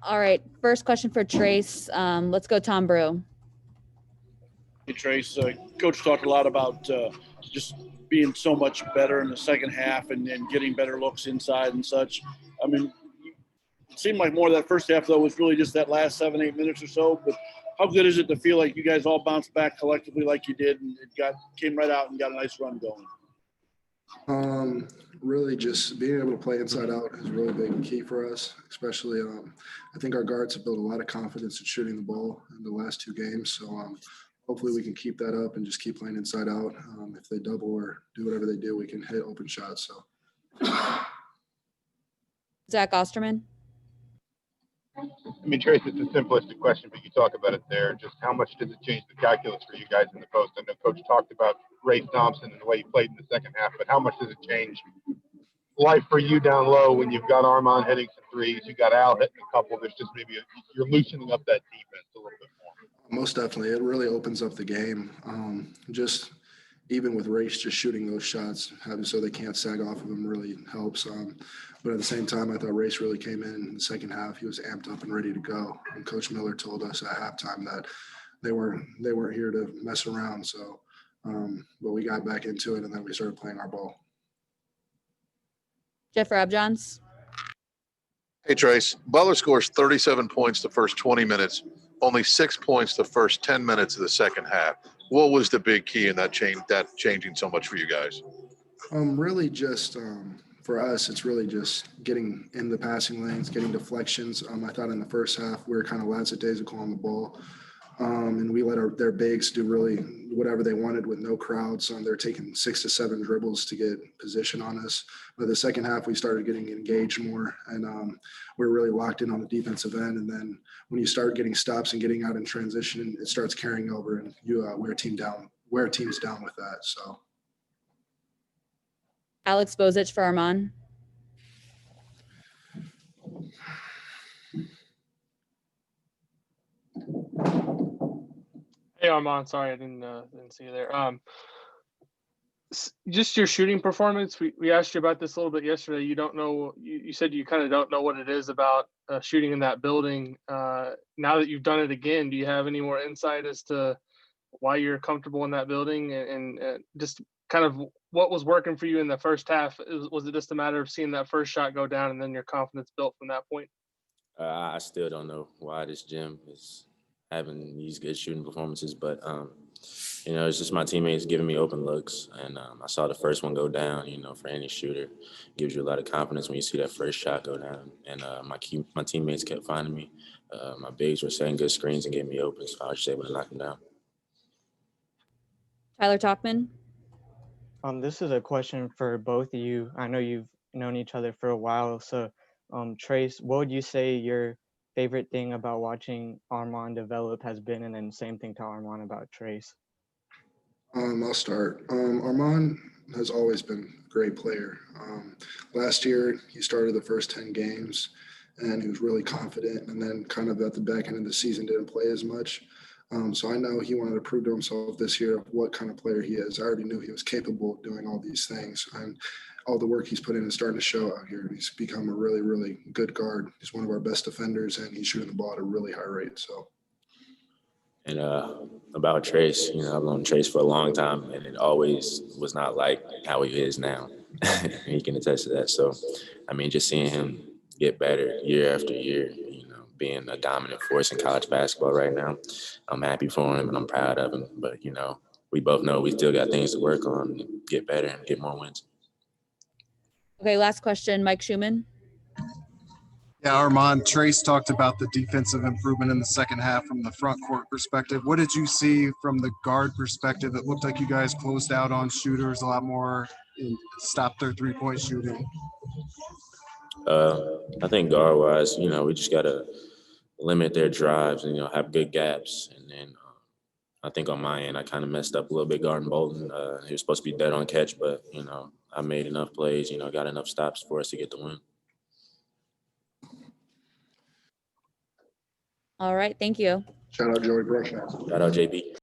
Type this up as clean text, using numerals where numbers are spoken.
All right, first question for Trayce. Let's go Tom Brew. Hey, Trayce, Coach talked a lot about just being so much better in the second half and getting better looks inside and such. I mean, it seemed like more of that first half, though, was really just that last 7-8 minutes or so. But how good is it to feel like you guys all bounced back collectively like you did and came right out and got a nice run going? Really just being able to play inside out is really big and key for us, especially I think our guards have built a lot of confidence in shooting the ball in the last 2 games. So hopefully we can keep that up and just keep playing inside out. If they double or do whatever they do, we can hit open shots. So Zach Osterman. I mean, Trayce, it's a simplistic question, but you talk about it there. Just how much does it change the calculus for you guys in the post? I know Coach talked about Ray Thompson and the way he played in the second half, but how much does it change life for you down low when you've got Armaan hitting some threes, you got Al hitting a couple? There's just maybe you're loosening up that defense a little bit more. Most definitely, it really opens up the game. Just even with Race just shooting those shots, having so they can't sag off of him really helps. But at the same time, I thought Race really came in the second half. He was amped up and ready to go. And Coach Miller told us at halftime that they weren't here to mess around. So, but we got back into it, and then we started playing our ball. Jeff Rabjohns. Hey, Trayce. Butler scores 37 points the first 20 minutes, only 6 points the first 10 minutes of the second half. What was the big key in that changing so much for you guys? Really just for us, it's really just getting in the passing lanes, getting deflections. I thought in the first half we were kind of lackadaisical on the ball. And we let their bigs do really whatever they wanted with no crowds. They're taking 6 to 7 dribbles to get position on us. But the second half, we started getting engaged more, and we were really locked in on the defensive end. And then when you start getting stops and getting out in transition, it starts carrying over, and you wear teams down with that. So, Alex Bozich for Armaan. Hey Armaan, sorry I didn't see you there. Just your shooting performance. We asked you about this a little bit yesterday. You don't know. You said you kind of don't know what it is about shooting in that building. Now that you've done it again, do you have any more insight as to why you're comfortable in that building and just kind of what was working for you in the first half? Was it just a matter of seeing that first shot go down and then your confidence built from that point? I still don't know why this gym is having these good shooting performances, but it's just my teammates giving me open looks, and I saw the first one go down. For any shooter, gives you a lot of confidence when you see that first shot go down. And my teammates kept finding me. My bigs were setting good screens and getting me open, so I was just able to knock them down. Tyler Talkman. This is a question for both of you. I know you've known each other for a while, so Trayce, what would you say your favorite thing about watching Armaan develop has been, and then same thing to Armaan about Trayce? I'll start. Armaan has always been a great player. Last year, he started the first 10 games, and he was really confident, and then kind of at the back end of the season didn't play as much. So I know he wanted to prove to himself this year what kind of player he is. I already knew he was capable of doing all these things, and all the work he's put in is starting to show out here. He's become a really, really good guard. He's one of our best defenders, and he's shooting the ball at a really high rate. So. And about Trayce, I've known Trayce for a long time, and it always was not like how he is now. He can attest to that. So, just seeing him get better year after year, being a dominant force in college basketball right now, I'm happy for him and I'm proud of him. But, we both know we still got things to work on and get better and get more wins. Okay, last question, Mike Schumann. Yeah, Armaan, Trayce talked about the defensive improvement in the second half from the front court perspective. What did you see from the guard perspective? It looked like you guys closed out on shooters a lot more and stopped their three-point shooting. I think guard-wise, we just got to limit their drives and, have good gaps. And then I think on my end, I kind of messed up a little bit guarding Bolton. He was supposed to be dead on catch, but, I made enough plays, got enough stops for us to get the win. All right, thank you. Shout out Joey Brush. Shout out JB.